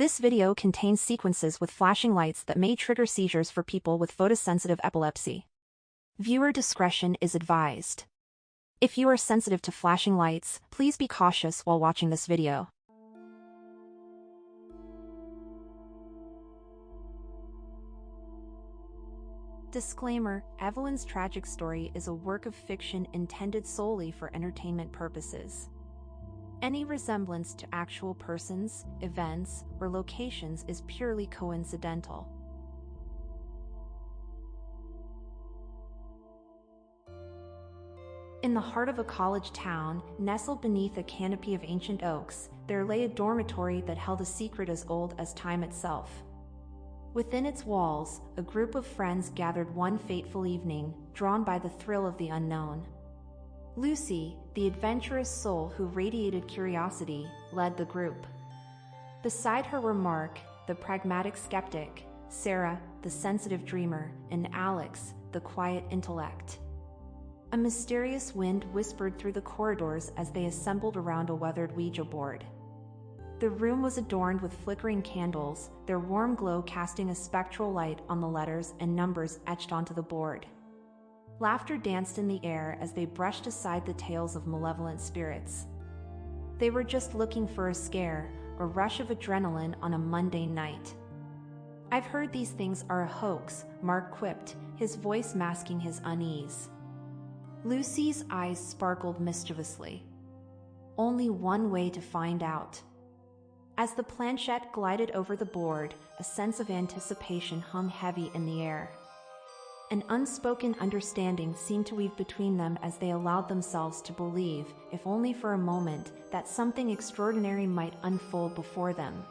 This video contains sequences with flashing lights that may trigger seizures for people with photosensitive epilepsy. Viewer discretion is advised. If you are sensitive to flashing lights, please be cautious while watching this video. Disclaimer: Evelyn's tragic story is a work of fiction intended solely for entertainment purposes. Any resemblance to actual persons, events, or locations is purely coincidental. In the heart of a college town, nestled beneath a canopy of ancient oaks, there lay a dormitory that held a secret as old as time itself. Within its walls, a group of friends gathered one fateful evening, drawn by the thrill of the unknown. Lucy, the adventurous soul who radiated curiosity, led the group. Beside her were Mark, the pragmatic skeptic, Sarah, the sensitive dreamer, and Alex, the quiet intellect. A mysterious wind whispered through the corridors as they assembled around a weathered Ouija board. The room was adorned with flickering candles, their warm glow casting a spectral light on the letters and numbers etched onto the board. Laughter danced in the air as they brushed aside the tales of malevolent spirits. They were just looking for a scare, a rush of adrenaline on a mundane night. "I've heard these things are a hoax," Mark quipped, his voice masking his unease. Lucy's eyes sparkled mischievously. Only one way to find out. As the planchette glided over the board, a sense of anticipation hung heavy in the air. An unspoken understanding seemed to weave between them as they allowed themselves to believe, if only for a moment, that something extraordinary might unfold before them.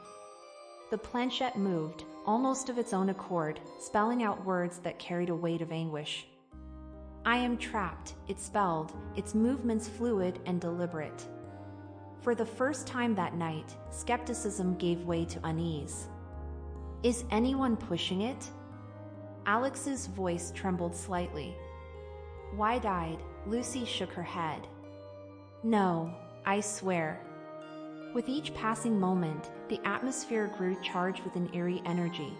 The planchette moved, almost of its own accord, spelling out words that carried a weight of anguish. "I am trapped," it spelled, its movements fluid and deliberate. For the first time that night, skepticism gave way to unease. "Is anyone pushing it?" Alex's voice trembled slightly. Wide-eyed, Lucy shook her head. "No, I swear." With each passing moment, the atmosphere grew charged with an eerie energy.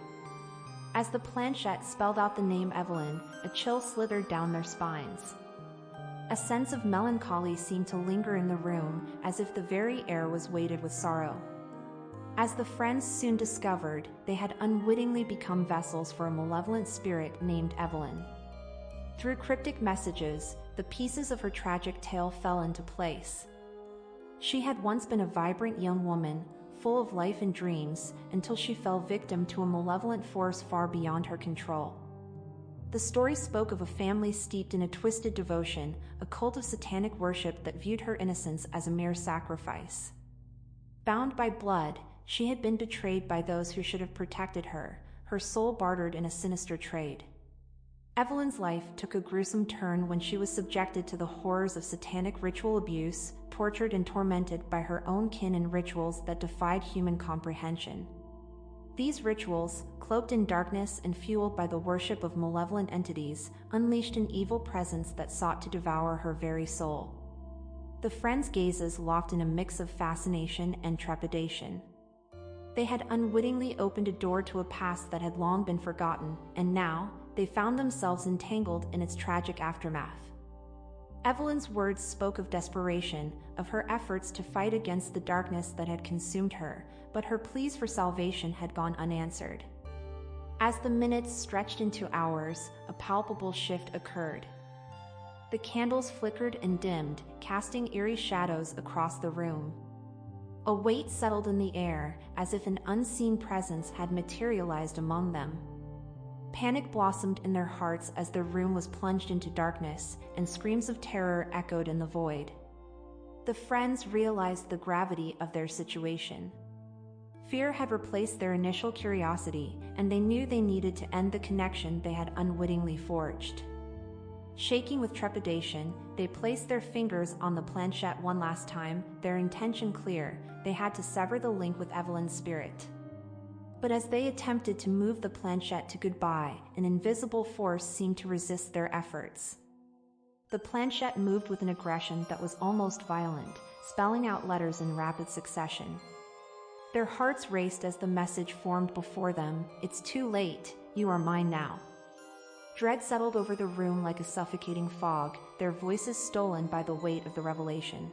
As the planchette spelled out the name Evelyn, a chill slithered down their spines. A sense of melancholy seemed to linger in the room, as if the very air was weighted with sorrow. As the friends soon discovered, they had unwittingly become vessels for a malevolent spirit named Evelyn. Through cryptic messages, the pieces of her tragic tale fell into place. She had once been a vibrant young woman, full of life and dreams, until she fell victim to a malevolent force far beyond her control. The story spoke of a family steeped in a twisted devotion, a cult of satanic worship that viewed her innocence as a mere sacrifice. Bound by blood, she had been betrayed by those who should have protected her, her soul bartered in a sinister trade. Evelyn's life took a gruesome turn when she was subjected to the horrors of satanic ritual abuse, tortured and tormented by her own kin in rituals that defied human comprehension. These rituals, cloaked in darkness and fueled by the worship of malevolent entities, unleashed an evil presence that sought to devour her very soul. The friends' gazes locked in a mix of fascination and trepidation. They had unwittingly opened a door to a past that had long been forgotten, and now, they found themselves entangled in its tragic aftermath. Evelyn's words spoke of desperation, of her efforts to fight against the darkness that had consumed her, but her pleas for salvation had gone unanswered. As the minutes stretched into hours, a palpable shift occurred. The candles flickered and dimmed, casting eerie shadows across the room. A weight settled in the air, as if an unseen presence had materialized among them. Panic blossomed in their hearts as the room was plunged into darkness, and screams of terror echoed in the void. The friends realized the gravity of their situation. Fear had replaced their initial curiosity, and they knew they needed to end the connection they had unwittingly forged. Shaking with trepidation, they placed their fingers on the planchette one last time, their intention clear: they had to sever the link with Evelyn's spirit. But as they attempted to move the planchette to goodbye, an invisible force seemed to resist their efforts. The planchette moved with an aggression that was almost violent, spelling out letters in rapid succession. Their hearts raced as the message formed before them, "It's too late, you are mine now." Dread settled over the room like a suffocating fog, their voices stolen by the weight of the revelation.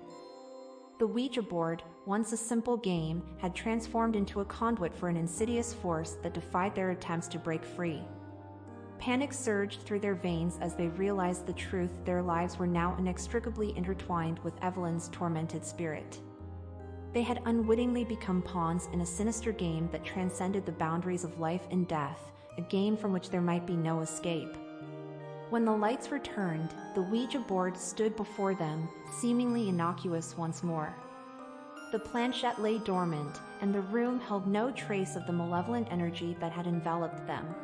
The Ouija board, once a simple game, had transformed into a conduit for an insidious force that defied their attempts to break free. Panic surged through their veins as they realized the truth: their lives were now inextricably intertwined with Evelyn's tormented spirit. They had unwittingly become pawns in a sinister game that transcended the boundaries of life and death, a game from which there might be no escape. When the lights returned, the Ouija board stood before them, seemingly innocuous once more. The planchette lay dormant, and the room held no trace of the malevolent energy that had enveloped them.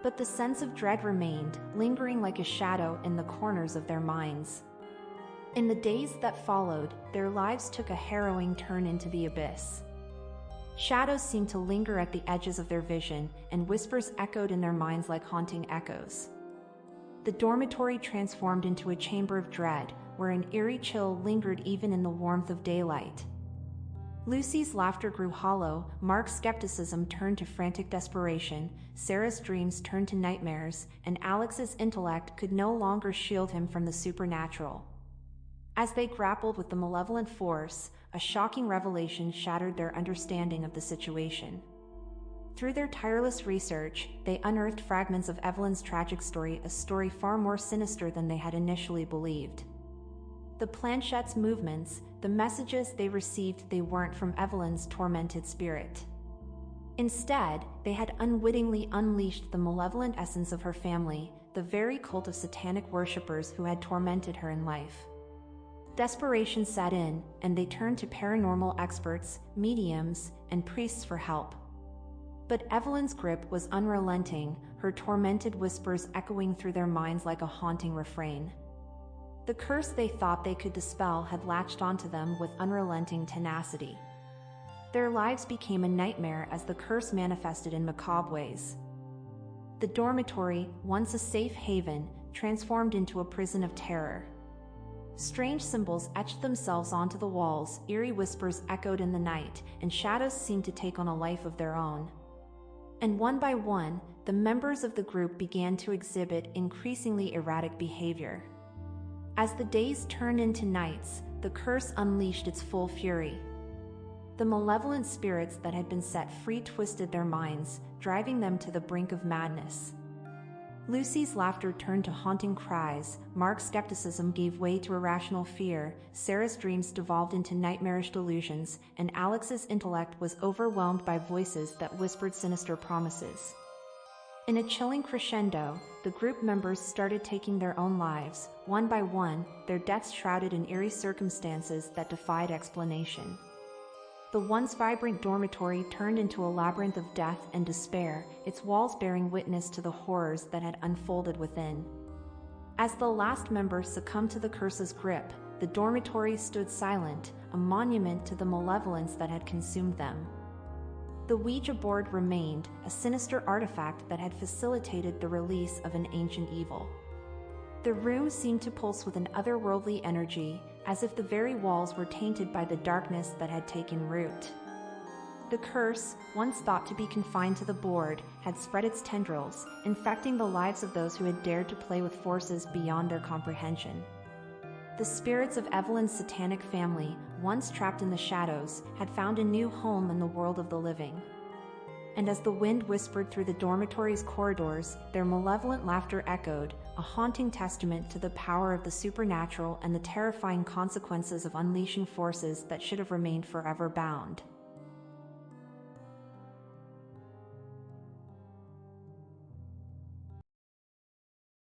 But the sense of dread remained, lingering like a shadow in the corners of their minds. In the days that followed, their lives took a harrowing turn into the abyss. Shadows seemed to linger at the edges of their vision, and whispers echoed in their minds like haunting echoes. The dormitory transformed into a chamber of dread, where an eerie chill lingered even in the warmth of daylight. Lucy's laughter grew hollow, Mark's skepticism turned to frantic desperation, Sarah's dreams turned to nightmares, and Alex's intellect could no longer shield him from the supernatural. As they grappled with the malevolent force, a shocking revelation shattered their understanding of the situation. Through their tireless research, they unearthed fragments of Evelyn's tragic story, a story far more sinister than they had initially believed. The planchette's movements, the messages they received, they weren't from Evelyn's tormented spirit. Instead, they had unwittingly unleashed the malevolent essence of her family, the very cult of satanic worshippers who had tormented her in life. Desperation set in, and they turned to paranormal experts, mediums, and priests for help. But Evelyn's grip was unrelenting, her tormented whispers echoing through their minds like a haunting refrain. The curse they thought they could dispel had latched onto them with unrelenting tenacity. Their lives became a nightmare as the curse manifested in macabre ways. The dormitory, once a safe haven, transformed into a prison of terror. Strange symbols etched themselves onto the walls, eerie whispers echoed in the night, and shadows seemed to take on a life of their own. And one by one, the members of the group began to exhibit increasingly erratic behavior. As the days turned into nights, the curse unleashed its full fury. The malevolent spirits that had been set free twisted their minds, driving them to the brink of madness. Lucy's laughter turned to haunting cries, Mark's skepticism gave way to irrational fear, Sarah's dreams devolved into nightmarish delusions, and Alex's intellect was overwhelmed by voices that whispered sinister promises. In a chilling crescendo, the group members started taking their own lives, one by one, their deaths shrouded in eerie circumstances that defied explanation. The once vibrant dormitory turned into a labyrinth of death and despair, its walls bearing witness to the horrors that had unfolded within. As the last member succumbed to the curse's grip, the dormitory stood silent, a monument to the malevolence that had consumed them. The Ouija board remained, a sinister artifact that had facilitated the release of an ancient evil. The room seemed to pulse with an otherworldly energy, as if the very walls were tainted by the darkness that had taken root. The curse, once thought to be confined to the board, had spread its tendrils, infecting the lives of those who had dared to play with forces beyond their comprehension. The spirits of Evelyn's satanic family, once trapped in the shadows, had found a new home in the world of the living. And as the wind whispered through the dormitory's corridors, their malevolent laughter echoed, a haunting testament to the power of the supernatural and the terrifying consequences of unleashing forces that should have remained forever bound.